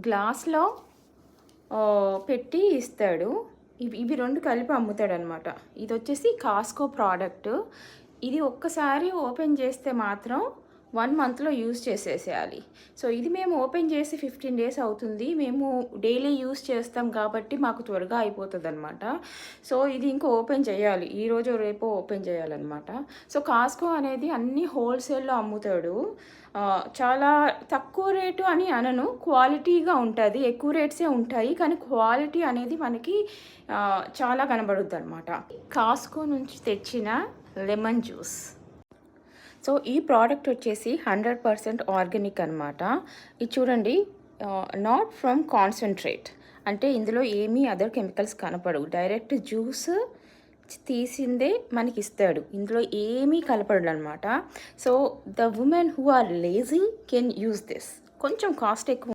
గ్లాస్లో పెట్టి ఇస్తాడు. ఇవి 2 కలిపి అమ్ముతాడనమాట. ఇది వచ్చేసి కాస్కో ప్రోడక్ట్. ఇది ఒక్కసారి ఓపెన్ చేస్తే మాత్రం 1 మంత్లో యూజ్ చేసేసేయాలి. సో ఇది మేము ఓపెన్ చేసి 15 డేస్ అవుతుంది. మేము డైలీ యూజ్ చేస్తాం కాబట్టి మాకు త్వరగా అయిపోతుందన్నమాట. సో ఇది ఇంకా ఓపెన్ చేయాలి, ఈరోజు రేపో ఓపెన్ చేయాలన్నమాట. సో కాస్కో అనేది అన్ని హోల్సేల్లో అమ్ముతాడు. చాలా తక్కువ రేటు అని అనను, క్వాలిటీగా ఉంటుంది. ఎక్కువ రేట్సే ఉంటాయి కానీ క్వాలిటీ అనేది మనకి చాలా కనబడుద్ది అనమాట. కాస్కో నుంచి తెచ్చిన లెమన్ జ్యూస్. సో ఈ ప్రోడక్ట్ వచ్చేసి 100% ఆర్గానిక్ అనమాట. ఇది చూడండి, నాట్ ఫ్రమ్ కాన్సన్ట్రేట్, అంటే ఇందులో ఏమీ అదర్ కెమికల్స్ కనపడవు. డైరెక్ట్ జ్యూస్ తీసిందే మనకి ఇస్తాడు, ఇందులో ఏమీ కలపడు అనమాట. So the women who are lazy can use this. కొంచెం కాస్ట్ ఎక్కువ